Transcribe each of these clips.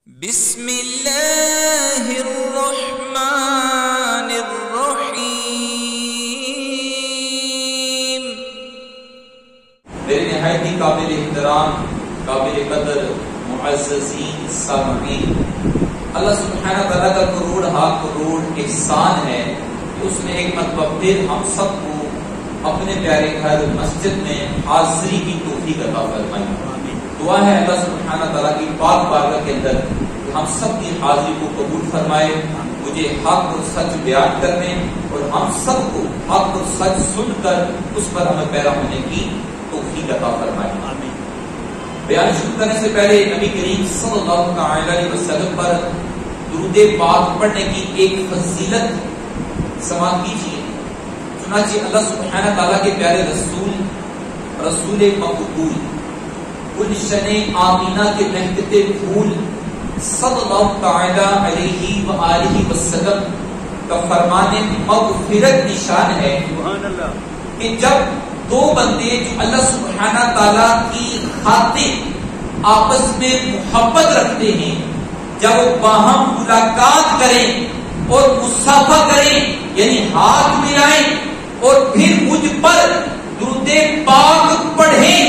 بسم اللہ الرحمن الرحیم۔ میرے نہایت ہی قابل احترام، قابل قدر معززین سامعین، اللہ سبحانہ تعالیٰ کا کروڑ ہا کروڑ احسان ہے کہ اس نے ایک مرتبہ پھر ہم سب کو اپنے پیارے گھر مسجد میں حاضری کی توفیق عطا فرمائی۔ دعا ہے اللہ سبحانہ تعالیٰ کی پاک بارگاہ کے اندر کہ ہم سب کی حاضری کو قبول فرمائے، مجھے حق اور سچ بیان کرنے اور ہم سب کو حق اور سچ سن کر اس پر عمل پیرا ہونے کی توفیق عطا فرمائے۔ بیان شروع کرنے سے پہلے نبی کریم صلی اللہ علیہ وسلم پر درود پاک پڑھنے کی ایک فضیلت سماعت کیجیے۔ چنانچہ اللہ سبحانہ تعالیٰ کے پیارے رسول مقبول گلشن آمینہ کے مہکتے پھول صلی اللہ تعالی علیہ وآلہ وسلم کا فرمان مغفرت نشان ہے کہ جب دو بندے جو اللہ سبحانہ تعالیٰ کی خاطر آپس میں محبت رکھتے ہیں، جب وہ باہم ملاقات کریں اور مصافحہ کریں یعنی ہاتھ ملائیں اور پھر مجھ پر درود پاک پڑھیں،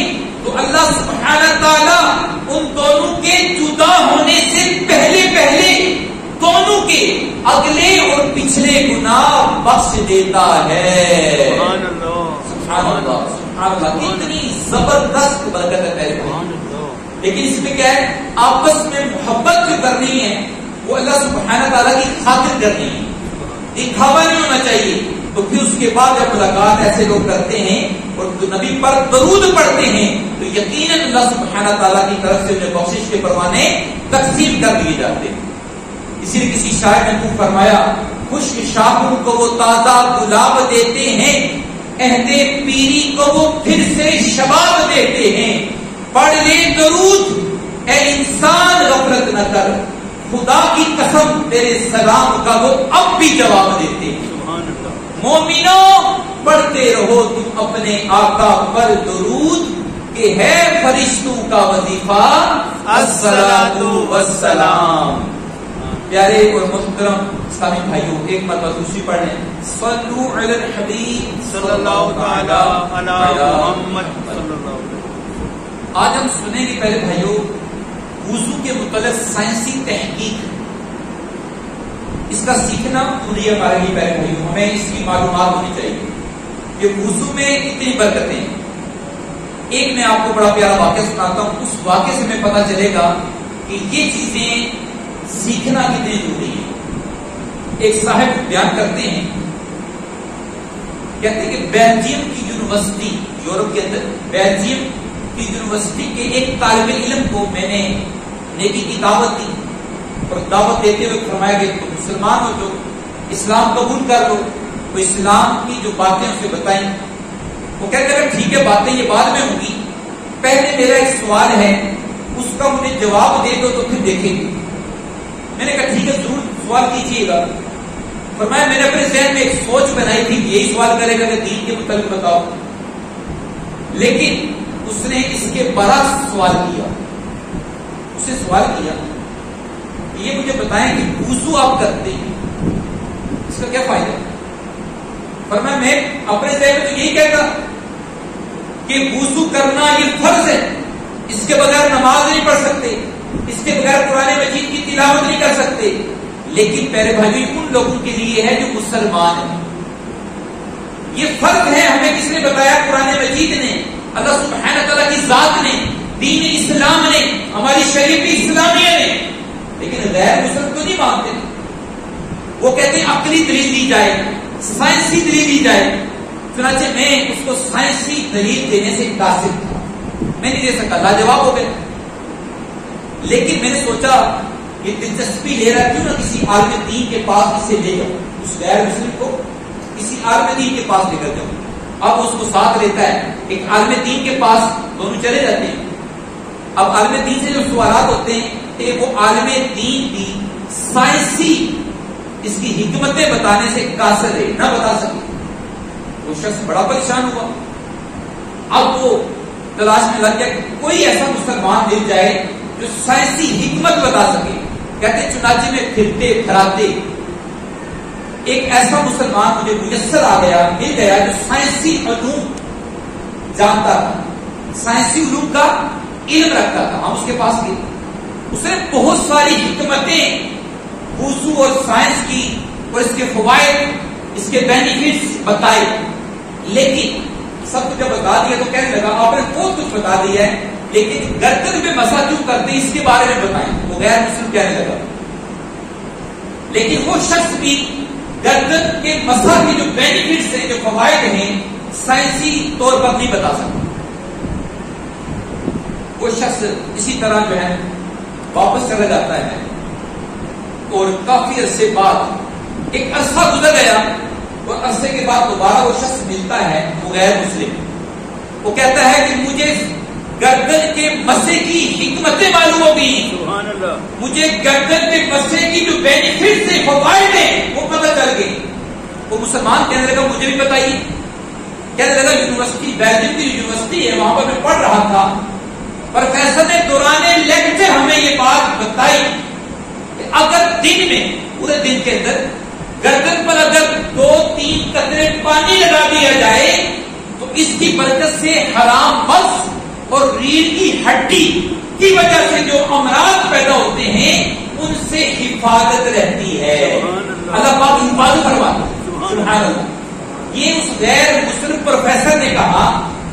تو اللہ سبحانہ تعالیٰ ان دونوں کے جدا ہونے سے پہلے دونوں کے اگلے اور پچھلے گناہ بخش دیتا ہے۔ سبحان اللہ، سبحان اللہ، سبحان اللہ، کتنی زبردست برکت ہے پہلے۔ لیکن اس میں کیا ہے، آپس میں محبت جو کرنی ہے وہ اللہ سبحانہ تعالیٰ کی خاطر کرنی ہے، دکھاوا نہیں ہونا چاہیے۔ تو پھر اس کے بعد جب ملاقات ایسے لوگ کرتے ہیں اور نبی پر درود پڑھتے ہیں تو یقیناً اللہ سبحانہ تعالیٰ کی طرف سے انہیں بخشش کے پروانے تقسیم کر دیے جاتے ہیں۔ اسی لیے کسی شاعر نے خوب فرمایا، خشک شاخوں کو وہ تازہ گلاب دیتے ہیں، عہد پیری کو وہ پھر سے شباب دیتے ہیں۔ پڑھ لے درود اے انسان غفلت نہ کر، خدا کی قسم تیرے سلام کا وہ اب بھی جواب دیتے ہیں۔ مومنوں پڑھتے رہو تم اپنے آقا پر درود، کہ ہے فرشتوں کا وظیفہ الصلاۃ والسلام۔ پیارے اور محترم اسلامی بھائیوں، ایک مرتبہ دوسری پڑھ لیں، صلو علی الحبیب صلی اللہ تعالی علی محمد صلی اللہ علیہ وسلم۔ آج ہم سنیں گے پہلے بھائیوں وضو کے متعلق سائنسی تحقیق، اس کا سیکھنا ضروری ہے ہمارے لیے۔ پہلے بھائیوں ہمیں اس کی معلومات ہونی چاہیے کہ وضو میں کتنی برکتیں ہیں۔ ایک میں آپ کو بڑا پیارا واقعہ سناتا ہوں، اس واقعے سے میں پتہ چلے گا کہ یہ چیزیں سیکھنا کتنی ضروری ہے۔ ایک صاحب بیان کرتے ہیں، کہتے ہیں کہ بیلجیم کی یونیورسٹی، یورپ کے اندر بیلجیم کی یونیورسٹی کے ایک طالب علم کو میں نے نیکی کی دعوت دی اور دعوت دیتے ہوئے فرمایا کہ تم مسلمان ہو جو اسلام قبول کر لو، وہ اسلام کی جو باتیں اسے بتائیں۔ وہ کہتے ہیں ٹھیک ہے، باتیں یہ بعد میں ہوں گی، پہلے میرا ایک سوال ہے اس کا مجھے جواب دے دو تو پھر دیکھیں گے۔ میں نے کہا ٹھیک ہے ضرور سوال کیجیے گا۔ فرمایا میں نے اپنے ذہن میں ایک سوچ بنائی تھی یہی سوال کرے گا کہ دین کے متعلق بتاؤ، لیکن اس نے اس کے برعکس سوال کیا۔ اسے سوال کیا یہ مجھے بتائیں کہ وضو آپ کرتے ہیں اس کا کیا فائدہ ہے؟ فرمایا میں اپنے ذہن میں تو یہی کہتا کہ وضو کرنا یہ فرض ہے، اس کے بغیر نماز نہیں پڑھ سکتے، اس کے بغیر قرآن مجید کی تلاوت نہیں کر سکتے۔ لیکن پیارے بھائی ان لوگوں کے لیے ہے جو مسلمان ہیں، یہ فرق ہے۔ ہمیں کس نے بتایا؟ قرآن مجید نے، اللہ سبحانہ تعالیٰ کی ذات نے، دین اسلام نے، ہماری شریعت اسلامیہ نے۔ لیکن غیر مسلم تو نہیں مانتے، وہ کہتے ہیں عقلی دلیل دی جائے، سائنسی دلیل دی جائے۔ چنانچہ میں اس کو سائنسی دلیل دینے سے قاصر تھا، میں نہیں دے سکتا، لاجواب ہو گئے۔ لیکن میں نے سوچا یہ دلچسپی لے رہا کیوں نہ کسی عالم دین کے پاس اسے لے جاؤں، اس غیر مسلم کو کسی عالم دین کے پاس لے کر جاؤں۔ اب اس کو ساتھ لیتا ہے، ایک عالم دین کے پاس دونوں چلے جاتے ہیں۔ اب عالم دین سے جو سوالات ہوتے ہیں کہ وہ عالم دین بھی سائنسی اس کی حکمتیں بتانے سے قاصر ہے، نہ بتا سکے۔ وہ شخص بڑا پریشان ہوا۔ اب وہ تلاش میں لگ گیا کہ کوئی ایسا مسلمان مل جائے جو سائنسی حکمت بتا سکے کہتے ہیں چنانچہ میں پھرتے پھراتے ایک ایسا مسلمان مجھے میسر آ گیا، مل گیا جو سائنسی علوم جانتا تھا، سائنسی علوم کا علم رکھتا تھا. ہم اس کے پاس گئے، اس نے بہت ساری حکمتیں وضو اور سائنس کی اور اس کے فوائد، اس کے بینیفٹس بتائے. لیکن سب کچھ جب بتا دیا تو کہنے لگا آپ نے بہت کچھ بتا دیا ہے، لیکن گردن پہ مسا کیوں کرتے ہیں اس کے بارے میں بتائیں. وہ غیر مسلم کہنے لگا. لیکن وہ شخص بھی گردن کے مسا کے جو بینیفٹس ہیں، جو فوائد ہیں، سائنسی طور پر نہیں بتا سکتا. وہ شخص اسی طرح جو ہے واپس چلا جاتا ہے اور کافی عرصے بعد ایک عرصہ گزر گیا اور عرصے کے بعد دوبارہ وہ شخص ملتا ہے، وہ غیر مسلم. وہ کہتا ہے کہ مجھے گردن کے مسے کی حکمتیں معلوم ہو گئی، مجھے گردن کے مسے کی جو بینیفٹس ہیں، فوائد ہیں، وہ پتہ چل گئی. وہ مسلمان کہنے لگا مجھے بھی بتائیے. کہنے لگا یونیورسٹی، بیلجیم کی یونیورسٹی ہے، وہاں پر میں پڑھ رہا تھا، پروفیسر نے دوران لیکچر ہمیں یہ بات بتائی کہ اگر دن میں، پورے دن کے اندر گردن پر اگر 2-3 قطرے پانی لگا دیا جائے تو اس کی برکت سے حرام مس اور ریڑھ کی ہڈی کی وجہ سے جو امراض پیدا ہوتے ہیں ان سے حفاظت رہتی ہے. اللہ پاک حفاظت فرماتا ہے. سبحان اللہ. یہ اس غیر مسلم پروفیسر نے کہا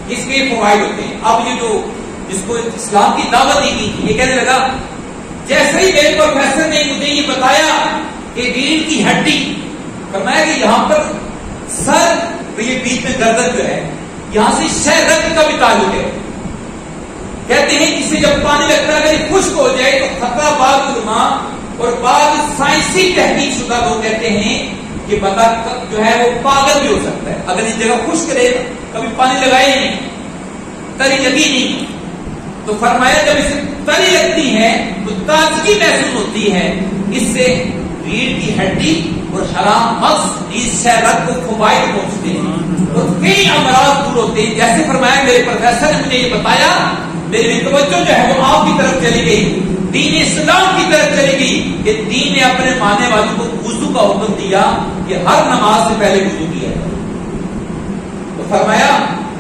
اس کے فوائد ہوتے ہیں. اب یہ جو جس کو اسلام کی دعوت دی گئی تھی، یہ کہنے لگا جیسے ہی میرے پروفیسر نے مجھے یہ بتایا کہ ریڑھ کی ہڈی، فرمایا کہ یہاں پر سر، یہ بیچ میں گردن جو ہے، یہاں سے شہ رگ کا بھی تعلق ہے. کہتے ہیں اسے جب پانی لگتا ہے اگر یہ خشک ہو جائے تو خطرہ، بعض علماء اور بعض سائنسی تحقیق شدہ لوگ کہتے ہیں کہ بندہ جو ہے وہ پاگل بھی ہو سکتا ہے اگر اس جگہ خشک رہے، کبھی پانی لگائے نہیں، تری لگی نہیں. تو فرمایا جب اسے تری لگتی ہے تو تازگی محسوس ہوتی ہے، اس سے ریڑھ کی ہڈی اور حرام مغز، اس شہ رگ کو فوائد پہنچتے ہیں اور کئی امراض دور ہوتے ہیں. جیسے فرمایا میرے پروفیسر نے مجھے یہ بتایا، میری توجہ جو ہے وہ آپ کی طرف چلی گئی، دین اسلام کی طرف چلی گئی کہ دین نے اپنے ماننے والوں کو وضو کا حکم دیا کہ ہر نماز سے پہلے وضو کیا. تو فرمایا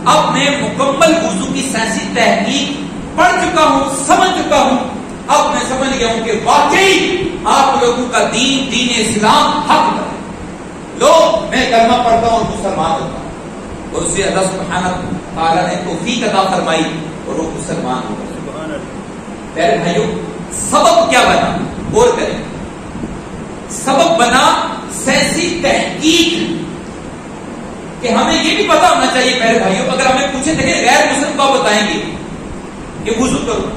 اب میں مکمل وضو کی سائنسی تحقیق پڑھ چکا ہوں، سمجھ چکا ہوں. اب میں سمجھ گیا ہوں کہ واقعی آپ لوگوں کا دین اسلام حق ہے. لو میں کلمہ پڑھتا ہوں اور مسلمان ہوتا ہوں، اور اسے اللہ سبحانہ تعالیٰ نے توفیق عطا فرمائی اور وہ مسلمان ہو گئے. پیارے بھائیوں، سبب کیا بنا؟ غور کریں. سبب بنا سائنسی تحقیق کہ ہمیں یہ بھی پتا ہونا چاہیے. پیارے بھائیوں، اگر ہمیں پوچھیں تھے کہ غیر مسلم کو بتائیں گے کہ وضو کرو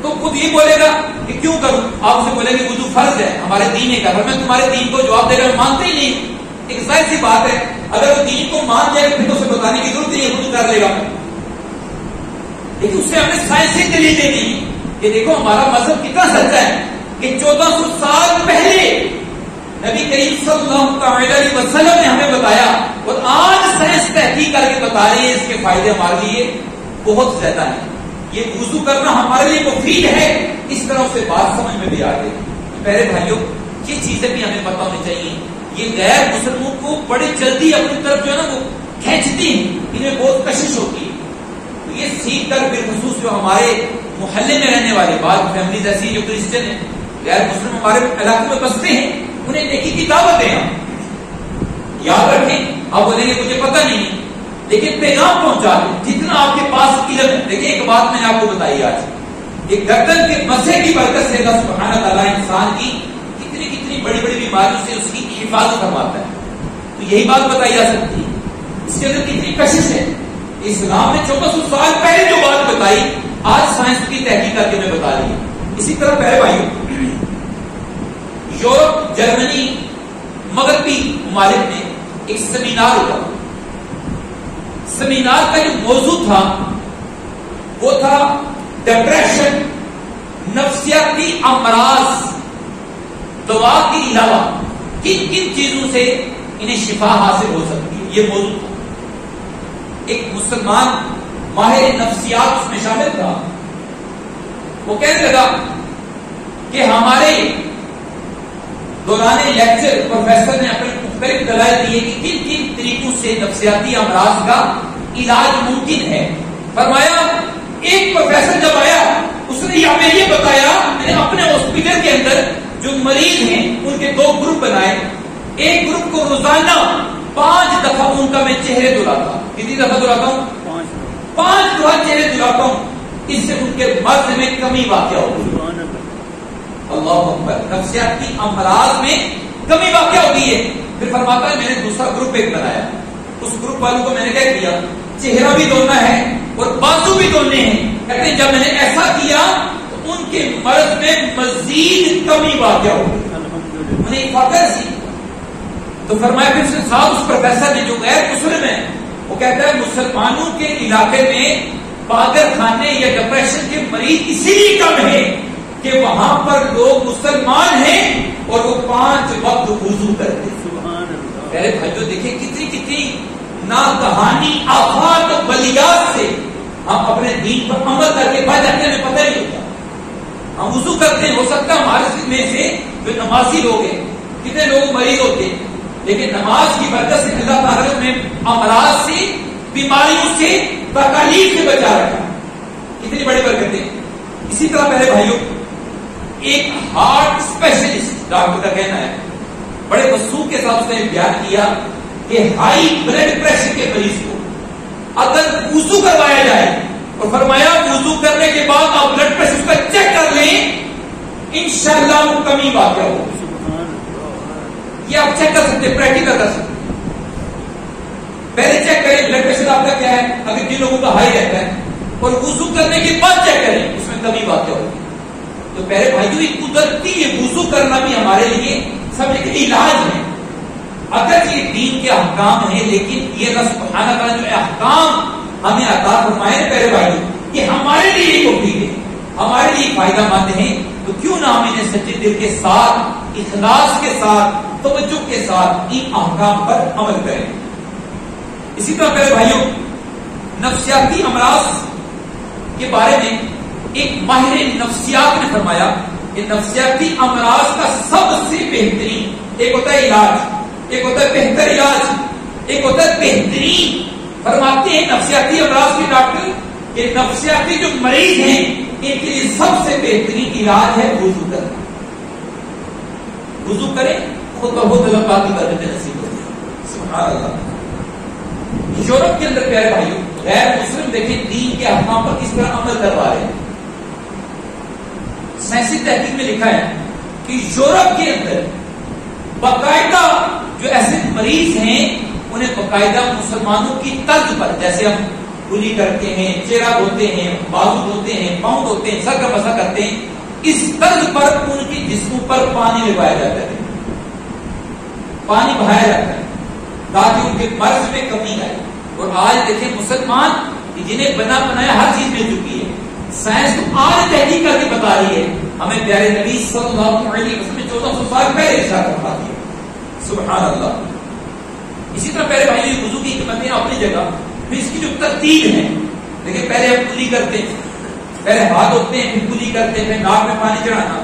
تو خود یہ بولے گا کہ کیوں کروں. آپ اسے بولیں گے وضو فرض ہے، ہمارے دین ہے. میں تمہارے دین کو جواب دے کر مانتے ہی نہیں. ایک ظاہر سی بات ہے، اگر وہ دین کو مان جائے پھر تو اسے بتانے کی ضرورت نہیں ہے، وضو کر لے گا. لیکن اس سے ہمیں سائنسی دلیل دینی کہ دیکھو ہمارا مذہب کتنا سچا ہے کہ 1400 سال پہلے نبی کریم صلی اللہ علیہ وسلم نے ہمیں بتایا اور آج سائنس تحقیق کر کے بتا رہی ہے اس کے فائدے ہمارے لیے بہت زیادہ ہیں. یہ وضو کرنا ہمارے لیے مفید ہے. اس طرح سے بات سمجھ میں بھی آ گئی. پہلے بھائیوں، یہ چیزیں بھی ہمیں پتہ ہونی چاہیے. یہ غیر مسلموں کو بڑی جلدی اپنی طرف جو ہے نا وہ کھینچتی ہیں، انہیں بہت کشش ہوتی ہے. یہ سیکھ کر بالخصوص جو ہمارے محلے میں رہنے والے بعض فیملیز ایسی جو کرسچن ہیں، غیر مسلم ہمارے علاقے میں بستے ہیں، انہیں نیکی کی دعوت دیں. یاد رکھیں، آپ بولیں گے مجھے پتہ نہیں، لیکن پیغام پہنچا دیں جتنا آپ کے پاس علم ہے. دیکھیں ایک بات میں نے آپ کو بتائی آج کہ گردن کے مسے کی برکت سے اللہ سبحانہ تعالیٰ انسان کی کتنی کتنی بڑی بڑی بیماریوں سے اس کی حفاظت فرماتا ہے. تو یہی بات بتائی جا سکتی ہے. اس کے اندر کتنی کشش ہے. اسلام نے 1400 سال پہلے جو بات بتائی آج سائنس کی تحقیق کر کے میں بتا رہی ہوں. اسی طرح پہلے بھائیوں، یورپ، جرمنی، مغربی ممالک میں ایک سیمینار ہوا. سیمینار کا جو موضوع تھا وہ تھا ڈپریشن، نفسیاتی امراض، دوا کے علاوہ کن کن چیزوں سے انہیں شفا حاصل ہو سکتی ہے. یہ موضوع تھا. ایک مسلمان ماہر نفسیات اس میں شامل تھا. وہ کہنے لگا کہ دوران لیکچر پروفیسر نے اپنے مختلف دلائل دیے کہ کن کن طریقوں سے نفسیاتی امراض کا علاج ممکن ہے. فرمایا ایک پروفیسر جب آیا اس نے ہمیں یہ بتایا، میں نے اپنے ہاسپٹل کے اندر جو مریض ہیں ان کے 2 گروپ بنائے. ایک گروپ کو روزانہ 5 دفعہ ان کا میں چہرے دھلاتا ہوں. کتنی دفعہ دھلاتا ہوں؟ 5 دفعہ چہرے دھلاتا ہوں. اس سے ان کے مرض میں کمی واقع ہوگی. اللہ اکبر. نفسیاتی امراض میں کمی واقع ہوتی ہے. پھر فرماتا ہے میں نے دوسرا گروپ ایک بنایا. اس گروپ والوں کو میں نے کیا کیا؟ چہرہ بھی دھونا ہے اور بازو بھی دھونے ہیں. کہتے ہیں جب میں نے ایسا کیا تو ان کے مرض میں مزید کمی واقع ہوگی. انہیں فخر سی. تو فرمایا پھر صاحب اس پروفیسر نے جو غیر مسلم ہے وہ کہتا ہے مسلمانوں کے علاقے میں پاگل خانے یا ڈپریشن کے مریض اسی لیے کم ہے کہ وہاں پر لوگ مسلمان ہیں اور وہ 5 وقت وضو کرتے ہیں. پہلے بھائیو دیکھیں کتنی کتنی ناگہانی آفات و بلیات سے ہم اپنے دین پر عمل کر کے بچ جاتے ہیں، پتہ نہیں ہوتا. ہم وضو کرتے ہیں، ہو سکتا ہے ہمارے میں سے جو نمازی لوگ ہیں کتنے لوگ مریض ہوتے ہیں، لیکن نماز کی برکت سے اللہ تعالیٰ نے امراض سے، بیماریوں سے، تکالیف سے بچا رکھا. کتنی بڑی برکتیں. اسی طرح پہلے بھائیوں ایک ہارٹ اسپیشلسٹ ڈاکٹر کا کہنا ہے، بڑے وسوخ کے ساتھ اس نے بیان کیا کہ ہائی بلڈ پریشر کے مریض کو اگر وضو کروایا جائے اور فرمایا وضو کرنے کے بعد آپ بلڈ پریشر کا چیک کر لیں انشاءاللہ وہ کمی واقع ہوگی. یہ آپ چیک کر سکتے ہیں، پریکٹیکل کر سکتے ہیں. پہلے چیک کریں بلڈ پریشر آپ کا کیا ہے، اگر جن لوگوں کا ہائی رہتا ہے، اور وضو کرنے کے بعد چیک کریں اس میں کمی واقع ہوگی. تو پہلے بھائیو یہ قدرتی ہے، وضو کرنا بھی ہمارے لیے سب ایک علاج ہے. اگر یہ دین کے احکام ہیں لیکن یہ اللہ سبحانہ تعالیٰ جو احکام ہمیں عطا فرمائے پہلے بھائی یہ ہمارے لیے مفید ہے، ہمارے لیے فائدہ مند ہے. تو کیوں نہ ہم انہیں سچے دل کے ساتھ، اخلاص کے ساتھ، توجہ کے ساتھ ان احکام پر عمل کریں. اسی طرح پہلے بھائیوں نفسیاتی امراض کے بارے میں ایک ماہر نفسیات نے فرمایا کہ نفسیاتی امراض کا سب سے بہترین، ایک ہوتا ہے علاج، ایک ہوتا ہے بہتر علاج، ایک ہوتا ہے بہترین. فرماتے ہیں نفسیاتی امراض کے ڈاکٹر کہ نفسیاتی جو مریض ہیں ان کے لیے سب سے بہترین علاج ہے وضو کرنا. وضو کریں خود بخود اللہ پاک کی برکت نصیب ہوتی ہے. سبحان اللہ. یورپ کے اندر پیارے بھائیوں غیر مسلم دیکھیں دین کے احکام پر کس طرح عمل کروا رہے ہیں. سائنسی تحقیق میں لکھا ہے کہ یورپ کے اندر باقاعدہ جو ایسے مریض ہیں انہیں باقاعدہ مسلمانوں کی طرز پر، جیسے ہم کلی کرتے ہیں، چہرہ دھوتے ہیں، بازو دھوتے ہیں، پاؤں دھوتے ہیں، سر کا مسا کرتے ہیں، اس طرز پر ان کے جسموں پر پانی لگایا جاتا ہے، پانی بہایا جاتا ہے تاکہ ان کے مرض میں کمی آئے. اور آج دیکھیں مسلمان جنہیں بنا بنایا ہر چیز مل چکی ہے، سائنس تو آج تحقیق کر کے بتا رہی ہے ہمیں پیارے نبی صلی اللہ علیہ وسلم 1400 سال پہلے ارشاد فرما دیا. سبحان اللہ. اسی طرح پہلے بھائی وضو کی حکمتیں اپنی جگہ، پھر اس کی جو ترتیب ہے دیکھیں پہلے ہم کلی کرتے ہیں، پہلے ہاتھ دھوتے ہیں، پھر کلی کرتے ہیں، پھر ناک میں پانی چڑھانا،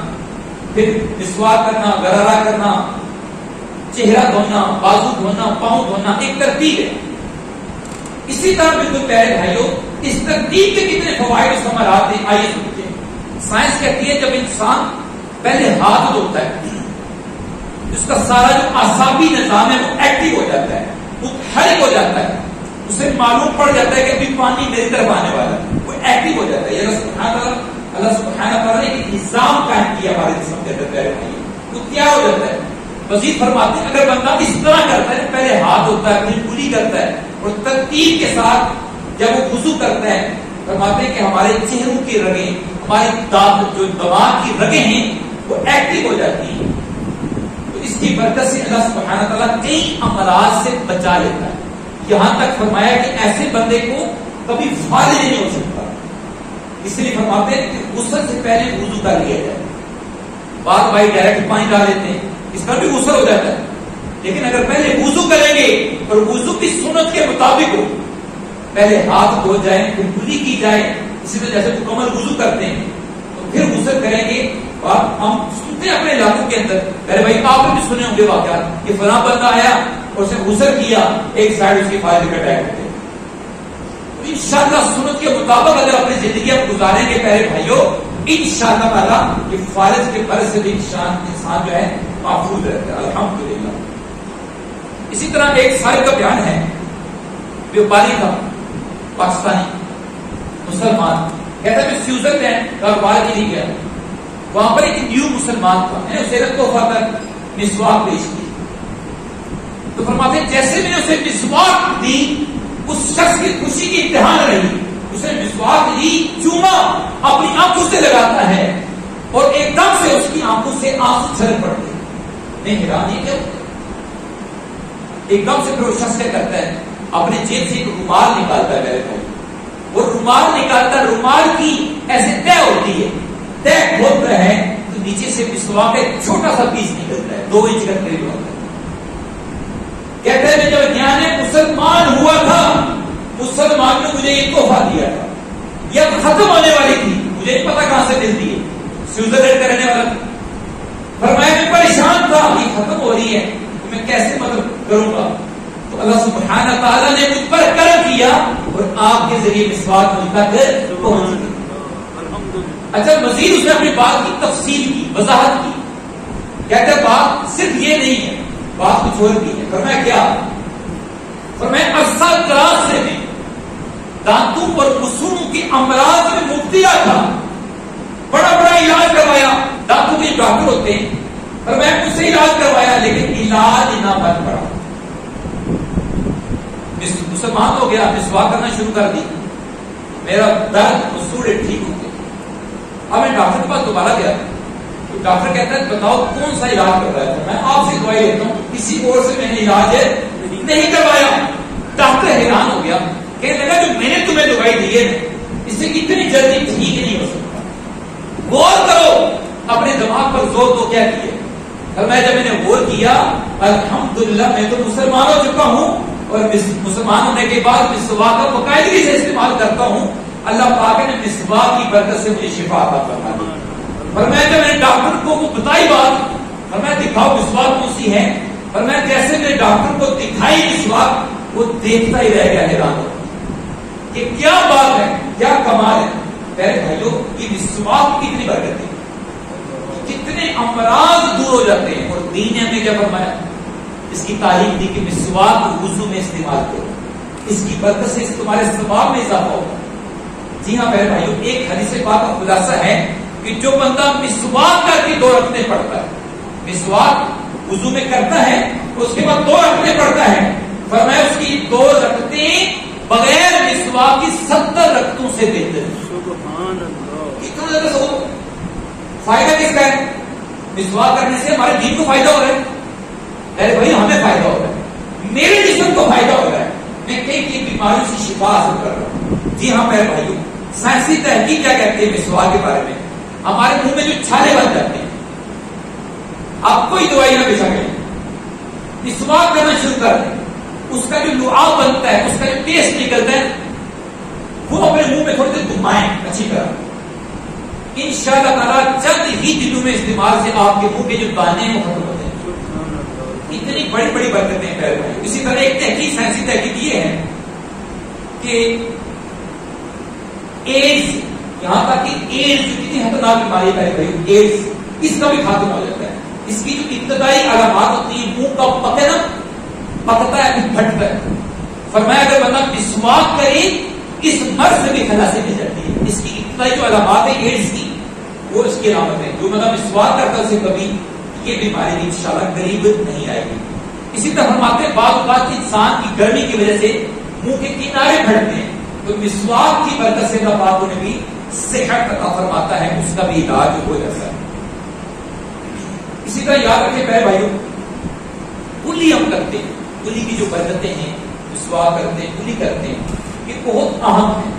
پھر مسواک کرنا، غرارہ کرنا، چہرہ دھونا، بازو دھونا، پاؤں دھونا، ایک ترتیب ہے. اسی طرح بالکل پیارے بھائیوں اس ترتیب کے کتنے فوائد و ثمرات ہیں آئیے سمجھتے ہیں. سائنس کہتی ہے جب انسان پہلے ہاتھ دھوتا ہے اس کا سارا جو اعصابی نظام ہے وہ ایکٹیو ہو جاتا ہے، وہ حرک ہو جاتا ہے، اسے معلوم پڑ جاتا ہے کہ ابھی پانی میری طرف آنے والا ہے، وہ ایکٹیو ہو جاتا ہے. اللہ سبحانہ تعالیٰ نے ایک نظام قائم کیا ہمارے جسم کے اندر پیارے بھائی، وہ تیار ہو جاتا ہے. مزید فرماتے ہیں اگر بندہ اس طرح کرتا ہے پہلے ہاتھ دھوتا ہے پھر کلی کرتا ہے اور ترتیب کے ساتھ جب وہ وضو کرتا ہے، فرماتے ہیں کہ ہمارے چہروں کی رگیں، ہمارے جو دماغ کی رگیں ہیں وہ ایکٹیو ہو جاتی ہیں. تو اس کی برکت سے اللہ سبحانہ تعالیٰ کئی امراض سے بچا لیتا ہے. یہاں تک فرمایا کہ ایسے بندے کو کبھی فالج نہیں ہو سکتا، اس لیے فرماتے ہیں کہ غسل سے پہلے وضو کر لیا جائے. بعض بھائی ڈائریکٹ پانی ڈال لیتے ہیں، اس کا بھی غسل ہو جاتا ہے، لیکن اگر پہلے وضو کریں گے اور وضو کی سنت کے مطابق ہو، پہلے ہاتھ دھو جائیں پھر کلی کی جائے، اسی طرح جیسے مکمل وضو کرتے ہیں تو پھر غسل کریں گے. اور ہم سنتے ہیں اپنے علاقوں کے اندر میرے بھائی آپ نے بھی سنے ہوں گے واقعات کہ فلاں بندہ آیا اور اس نے غسل کیا ایک سائڈ اس کے فائدے کا اٹیک ہوتے. انشاءاللہ سنت کے مطابق اگر اپنی زندگی ہم گزاریں گے پیارے بھائیوں انشاءاللہ تعالی یہ فارج کے پر سے بھی انسان جو ہے محفوظ رہتا ہے الحمدللہ. اسی طرح ایک صاحب کا بیان ہے بیوپاری تھا پاکستانی مسلمان کہتا ہے میں سوئٹزرلینڈ کاروبار کے لیے گیا وہاں پر ایک نیو مسلمان تھا میں نے اسے تحفہ کر مسواک پیش کی تو فرماتے ہیں جیسے میں نے اسے مسواک دی اس شخص کی خوشی کی انتہا نہ رہی. اس نے مسواک لی چوما اپنی آنکھوں سے لگاتا ہے اور ایک دم سے اس کی آنکھوں سے آنسو چھلک پڑتے. میں حیران یہ کیا ایک دم سے پھر وہ شخص کیا کرتا ہے اپنے جیب سے ایک رومال نکالتا ہے میرے بھائی وہ رومال نکالتا ہے رومال کی ایسے طے ہوتی ہے طے کھولتا ہے تو نیچے سے مسواک کا ایک چھوٹا سا پیس نکلتا ہے 2 انچ کا قریب ہوتا ہے. کہتے ہیں جب یہاں نے مسلمان ہوا تھا مسلمان نے مجھے ایک تحفہ دیا تھا یہ ختم ہونے والی تھی مجھے نہیں پتا کہاں سے ملتی ہے سوئٹزرلینڈ کا رہنے والا فرمایا میں پریشان تھا یہ ختم ہو رہی ہے تو میں کیسے مدد کروں گا تو اللہ سبحانہ تعالیٰ نے مجھ پر کرم کیا اور آپ کے ذریعے مسواک مجھ تک پہنچ گئی. اچھا مزید اس نے اپنی بات کی تفصیل کی وضاحت کی کہتے ہیں بات صرف یہ نہیں ہے بات کچھ اور بھی ہے. فرمایا کیا فرمایا عرصہ دراز سے میں دانتوں اور مسونوں کے امراض میں مبتلا تھا بڑا بڑا علاج کروایا دانتوں کے ڈاکٹر ہوتے ہیں فرمایا مجھ سے علاج کروایا لیکن علاج نہ بن پڑا. مسلمان ہو گیا مسواک کرنا شروع کر دی میرا درد مسوڑے ٹھیک ہو گئے. اب میں ڈاکٹر کے پاس دوبارہ گیا تو ڈاکٹر کہتا ہے بتاؤ کون سا علاج کر رہا ہے میں آپ سے دوائی لیتا ہوں کسی اور سے میں نے علاج نہیں کروایا. ڈاکٹر حیران ہو گیا کہنے لگا جو میں نے تمہیں دوائی دی ہے اس سے اتنی جلدی ٹھیک نہیں ہو سکتا غور کرو اپنے دماغ پر زور تو کیا کیے. میں جب میں نے غور کیا الحمدللہ میں تو مسلمان ہو چکا ہوں اور مسلمان ہونے کے بعد مسواک کا باقاعدگی سے استعمال کرتا ہوں. اللہ پاک نے مسواک کی برکت سے مجھے شفا عطا فرما دی. فرمایا جب میں نے ڈاکٹر کو وہ بتائی بات فرمایا دکھاؤ مسواک کون سی ہے فرمایا جیسے میں ڈاکٹر کو دکھائی مسواک وہ دیکھتا ہی رہ گیا حیران ہو کہ کیا بات ہے کیا کمال ہے. میرے بھائیوں یہ مسواک کی کتنی برکت ہے کتنے امراض دور ہو جاتے ہیں. اور دین نے ہمیں کیا فرمایا اس کی تعلیم دی کہ مسواک وضو میں استعمال کرو اس کی برکت سے تمہارے ثواب میں اضافہ ہوگا. جی ہاں میرے بھائیوں ایک حدیث پاک کا خلاصہ ہے کہ جو بندہ مسواک کر کے 2 رکعتیں پڑھتا ہے مسواک وضو میں کرتا ہے اس کے بعد 2 رکعتیں پڑھتا ہے فرمایا اس کی 2 رکعتیں بغیر مسواک کی 70 رکعتوں سے بہتر ہے. سبحان اللہ کتنا زیادہ ثواب. فائدہ کس کا ہے مسواک کرنے سے ہمارے دین کو فائدہ ہو رہا ہے ارے بھائی ہمیں فائدہ ہو رہا ہے میرے جسم کو فائدہ ہو رہا ہے میں کئی بیماریوں سے شفا حاصل کر رہا ہوں. جی ہاں میرے بھائیوں سائنسی تحقیق کیا کہتے ہیں مسواک کے بارے میں ہمارے منہ میں جو چھالے بن جاتے ہیں آپ کوئی دوائی نہ بچا کریں مسواک کرنا شروع کر دیں اس کا جو لعاب بنتا ہے اس کا جو ٹیسٹ نکلتا ہے وہ اپنے منہ میں تھوڑے دیر گھمائیں اچھی طرح انشاءاللہ تعالیٰ چند ہی دنوں میں استعمال سے آپ کے منہ کے جو دانے ہیں وہ ختم ہوتے ہیں. اتنی بڑی بڑی برکتیں ہیں. اسی طرح ایک تحقیق سائنسی تحقیق یہ ہے کہ ایڈز یہاں تک کہ ایڈز جو کتنی خطرناک بیماری ہے ایڈز اس کا بھی خاتمہ ہو جاتا ہے. اس کی جو ابتدائی علامات ہوتی ہیں منہ کا پکتا ہے پھر پھٹتا ہے. فرمایا اگر بندہ مسواک کرے اس مرض سے بھی خلاصی مل جاتی ہے. اس کی ابتدائی جو علامات ہے ایڈز کی وہ اس کی علامت ہے. جو بندہ مسواک کرتا ہے اسے کبھی یہ بیماری بھی انشاءاللہ قریب نہیں آئے گی. اسی طرح فرماتے ہیں بعض اوقات انسان کی گرمی کی وجہ سے منہ کے کنارے پھٹتے ہیں تو مسواک کی برکت سے اللہ پاک انہیں بھی صحت عطا فرماتا ہے اس کا بھی علاج ہو جاتا ہے. اسی طرح یاد رکھیں میرے بھائیوں کلی ہم کرتے ہیں کلی کی جو برکتیں ہیں مسواک کرتے ہیں کلی کرتے ہیں یہ بہت اہم ہے.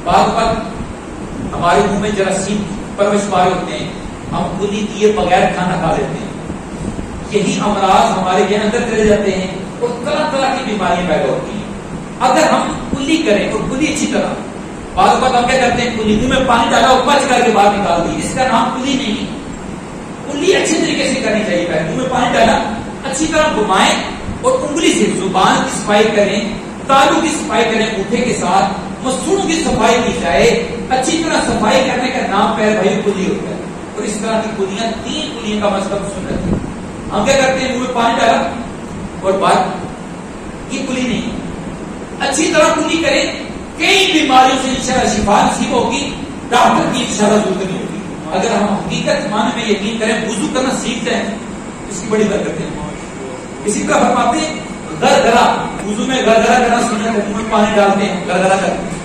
بعض اوقات ہمارے منہ میں جراثیم پرورش پائے ہوتے ہیں ہم کلی کیے بغیر کھانا کھا لیتے ہیں یہی امراض ہمارے کے اندر چلے جاتے ہیں اور طرح طرح کی بیماریاں پیدا ہوتی ہیں. اگر ہم کلی کریں اور کلی اچھی طرح بعض اوقات ہم کیا کرتے ہیں کلی میں پانی ڈالا اور پچ کر کے باہر نکال دی اس کا نام کلی نہیں. کلی اچھے طریقے پانی ڈالا اچھی طرح گھمائیں اور انگلی سے زبان کی صفائی کریں، تالو کی صفائی کریں، انگوٹھے کے ساتھ مسوڑوں کی صفائی کی جائے. اچھی طرح صفائی کرنے کا نام پیر بھائی کلی ہوتا ہے. اور اس طرح کی کلیاں 3 کلیوں کا مذہب سنت ہے. ہم کیا کرتے ہیں؟ منہ میں پانی ڈالا اور بات، یہ کلی نہیں. اچھی طرح کلی کریں، کئی بیماریوں سے انشاءاللہ شفا نصیب ہوگی، ڈاکٹر کی انشاءاللہ ضرورت نہیں ہوگی. اگر ہم حقیقت معنی میں یقین کریں، وضو کرنا سیکھ جائیں، اس کی بڑی برکت ہے. اسی طرح فرماتے ہیں گرگرا، وضو میں گرگرا کرنا سنت ہے. منہ میں پانی ڈالتے ہیں، گرگرا کرتے ہیں.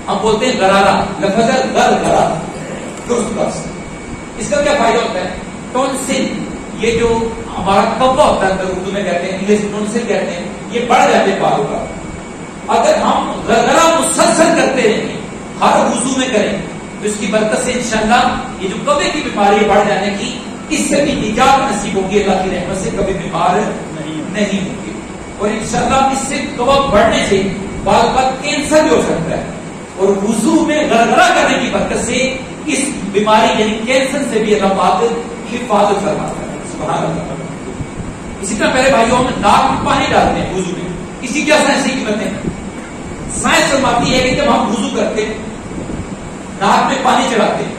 ہم بولتے ہیں گرارا، لفظ ہے گرگرا. اس کا کیا فائدہ ہوتا ہے؟ ٹونسل، یہ جو ہمارا کپا ہوتا ہے اردو میں کہتے ہیں، انگلش ٹونسل کہتے ہیں، یہ بڑھ جاتے ہیں بالوں کا. اگر ہم گرگرا مسلسل کرتے رہیں گے، ہر وضو میں کریں، تو اس کی برکت سے انشاءاللہ یہ جو کبے کی بیماری بڑھ جانے کی، اس سے بھی نجات نصیب ہوگی. اللہ کی رحمت سے کبھی بیمار نہیں ہوگی. اور انشاءاللہ اس سے کبا بڑھنے سے بعض بات کینسر بھی ہو سکتا ہے. اور وضو میں غرغرہ کرنے کی برکت سے اس بیماری یعنی کینسر سے بھی اللہ پاک حفاظت فرماتا ہے. سبحان اللہ. اسی طرح پہلے بھائیوں ہم ناک میں پانی ڈالتے ہیں وضو میں. اسی کیا سائنسی قیمتیں ہیں؟ سائنس فرماتی ہے کہ جب ہم وضو کرتے ہیں، ناک میں پانی چڑھاتے ہیں،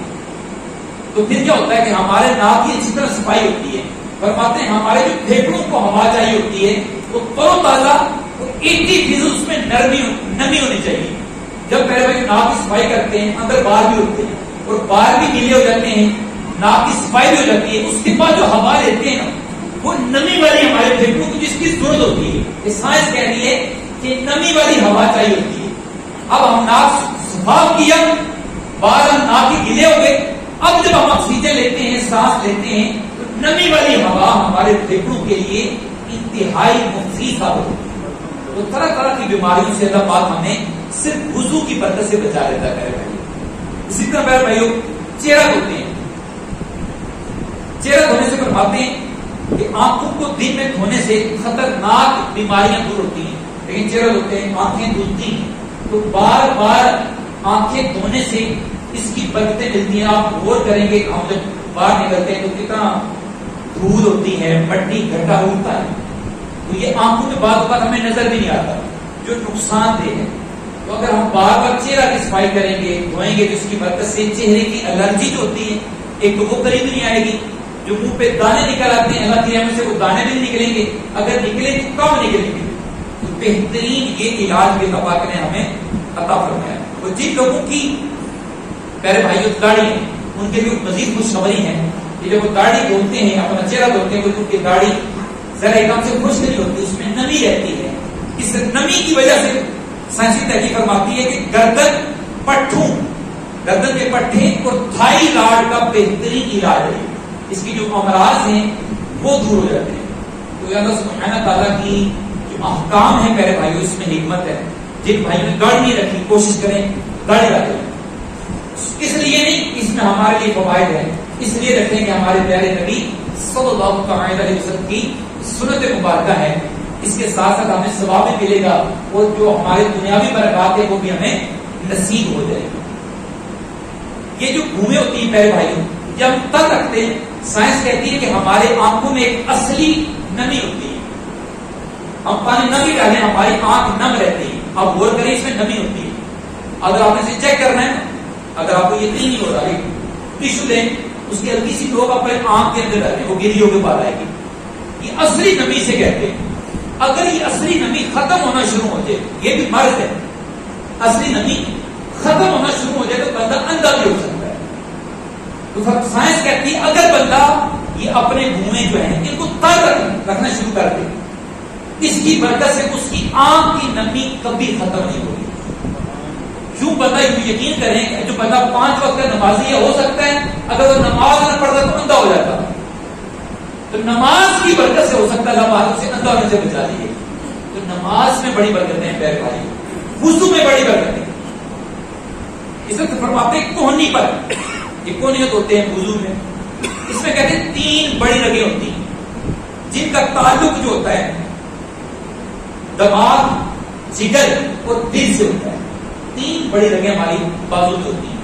تو پھر کیا ہوتا ہے کہ ہمارے ناک کی اچھی طرح صفائی ہوتی ہے. فرماتے ہیں ہمارے جو پھیپھڑوں کو ہوا چاہیے ہوتی ہے وہ تر و تازہ، 80% اس میں نمی ہونی چاہیے. جب پہلے بھائی ناک کی صفائی کرتے ہیں، اندر بال بھی ہوتے ہیں اور بال بھی گیلے ہو جاتے ہیں، ناک کی صفائی بھی ہو جاتی ہے، اس کے بعد جو ہوا لیتے ہیں نا وہ نمی والی ہمارے پھیپھڑوں کو جس کی ضرورت ہوتی ہے. یہ سائنس کہہ رہی ہے کہ نمی والی ہوا چاہیے ہوتی ہے. اب ہم ناک صاف کیا، بال ہم ناک کے گیلے ہو گئے، اب جب ہم آکسیجن لیتے ہیں، سانس لیتے ہیں، تو نمی والی ہوا ہمارے پھیپھڑوں کے لیے انتہائی مفید ثابت ہوتی ہے. تو طرح طرح کی بیماریوں سے اللہ پاک ہمیں صرف وضو کی برکت سے بچا لیتا ہے. اسی طرح میرے بھائیوں چہرہ دھوتے ہیں. چہرہ دھونے سے فرماتے ہیں کہ آنکھوں کو دن میں دھونے سے خطرناک بیماریاں دور ہوتی ہیں. لیکن چہرہ دھوتے ہیں، آنکھیں دھلتی ہیں، تو بار بار آنکھیں دھونے سے اس کی برکتیں ملتی ہیں. آپ غور کریں گے ہم جب باہر نکلتے ہیں تو کتنا دھول ہوتی ہے، مٹی گھٹا ہوتا ہے، تو یہ آنکھوں میں بعض اوقات ہمیں نظر بھی نہیں آتا، جو نقصان دہ ہے. تو اگر ہم بار بار چہرہ کی صفائی کریں گے، دھوئیں گے، تو اس کی برکت سے چہرے کی الرجی جو ہوتی ہے ایک تو وہ قریب نہیں آئے گی. جو منہ پہ دانے نکل آتے ہیں، اللہ کی رحمت سے وہ دانے بھی نکلیں گے، اگر نکلے تو کم نکلیں گے. تو بہترین یہ علاج بھی اللہ پاک نے ہمیں عطا فرمایا. اور جن لوگوں کی پیارے بھائیوں داڑھی ہیں، ان کے لیے مزید خوشخبری ہے کہ جب وہ داڑھی دھوتے ہیں، اپنا چہرہ دھوتے ہیں، تو ان کی داڑھی ذرا ایک دم سے خشک نہیں ہوتی، اس میں نمی رہتی ہے. اس نمی کی وجہ سے سائنسی تحقیق فرماتی ہے کہ گردن پٹھوں، گردن کے پٹھے اور تھائی رائڈ کا بہترین علاج ہے. اس کی جو امراض ہیں وہ دور ہو جاتے ہیں. تو اللہ سبحانہ تعالیٰ کی جو احکام ہے میرے بھائیوں، اس میں حکمت ہے. جن بھائیوں نے داڑھی نہیں رکھی کوشش کریں داڑھی رکھیں. اس لیے نہیں، اس میں ہمارے لیے فوائد ہے، اس لیے رکھیں کہ ہمارے پیارے نبی صلی اللہ علیہ وسلم کی سنت مبارکہ ہے. اس کے ساتھ ساتھ ہمیں ثواب بھی ملے گا اور جو ہمارے دنیاوی برکات ہے وہ بھی ہمیں نصیب ہو جائے گا. یہ جو گھومے ہوتی ہیں پیارے بھائیوں، جب ہم تک رکھتے ہیں، سائنس کہتی ہے کہ ہمارے آنکھوں میں ایک اصلی نمی ہوتی ہے. ہم پانی نہ بھی ڈالیں ہماری آنکھ نم رہتی ہے. آپ غور کریں، اس میں نمی ہوتی ہے. اگر آپ اسے چیک کرنا ہے، اگر آپ کو یقین نہیں ہو رہا ہے، ٹشو لیں، اس کی ہلکی سی لوگ اپنے آنکھ کے اندر ڈالیں، وہ گیلیوں کے بعد آئے گی. یہ اصلی نمی سے کہتے ہیں. اگر یہ اصلی نمی ختم ہونا شروع ہو جائے، یہ بھی مرض ہے، اصلی نمی ختم ہونا شروع ہو جائے تو بندہ اندھا بھی ہو سکتا ہے. تو سائنس کہتی ہے اگر بندہ یہ اپنے گھومے جو ہیں ان کو تر رکھنا شروع کر دے، اس کی برکت سے اس کی آنکھ کی نمی کبھی ختم نہیں ہوگی. کیوں بندہ یقین کریں، جو بندہ 5 وقت کا نمازی ہے، ہو سکتا ہے اگر وہ نماز نہ پڑھتا تو اندھا ہو جاتا، تو نماز کی برکت سے ہو سکتا ہے اللہ پاک اسے اندھا ہونے سے بچا لیے. تو نماز میں بڑی برکتیں ہیں پیارے بھائی، وضو میں بڑی برکتیں. اس وقت فرماتے ہیں کوہنی پر، یہ کونیت ہوتے ہیں وضو میں، اس میں کہتے ہیں 3 بڑی رگیں ہوتی ہیں جن کا تعلق جو ہوتا ہے دماغ، جگر اور دل سے ہوتا ہے. 3 بڑی رگیں ہماری بازو میں ہوتی ہیں.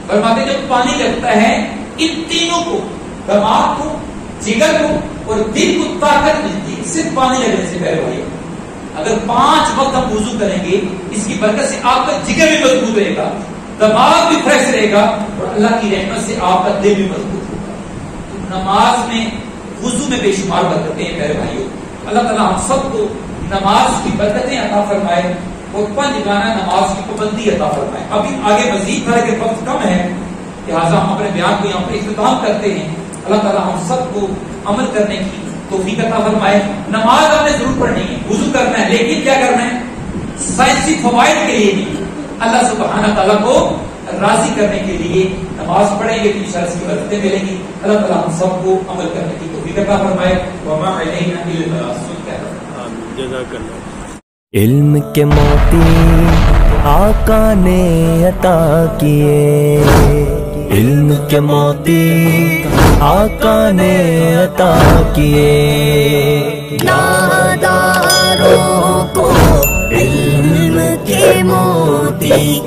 فرماتے ہیں جب پانی لگتا ہے ان تینوں کو، دماغ کو، جگر کو اور دل کو طاقت ملتی ہے صرف پانی لگنے سے پیارے بھائی. اگر 5 وقت ہم وضو کریں گے اس کی برکت سے آپ کا جگر بھی مضبوط رہے گا, دماغ بھی فریش رہے گا, اور اللہ کی رحمت سے آپ کا دل بھی مضبوط ہوگا. تو نماز میں وضو میں بے شمار برکتیں ہیں پیارے بھائیوں. اللہ تعالیٰ ہم سب کو نماز کی برکتیں عطا فرمائے اور 5 گانا نماز کی پابندی عطا فرمائے. ابھی آگے مزید بھر کے وقت کم ہے, لہٰذا ہم اپنے بیان کو یہاں پر اختتام کرتے ہیں. اللہ تعالیٰ ہم سب کو عمل کرنے کی توفیق عطا فرمائے. نماز ہم نے ضرور پڑھنی ہے, وضو کرنا ہے, لیکن کیا کرنا ہے؟ سائنسی فوائد کے لیے نہیں, اللہ سبحانہ تعالیٰ کو راضی کرنے کے لیے نماز پڑھیں گے تو انشاءاللہ اس کی برکتیں ملیں گی. اللہ تعالیٰ ہم سب کو عمل کرنے کی توفیق عطا فرمائے. وما علینا الا البلاغ. جزاک اللہ. علم کے موتی آقا نے عطا کیے, علم کے موتی آقا نے عطا کیے, ناداروں کو علم کے موتی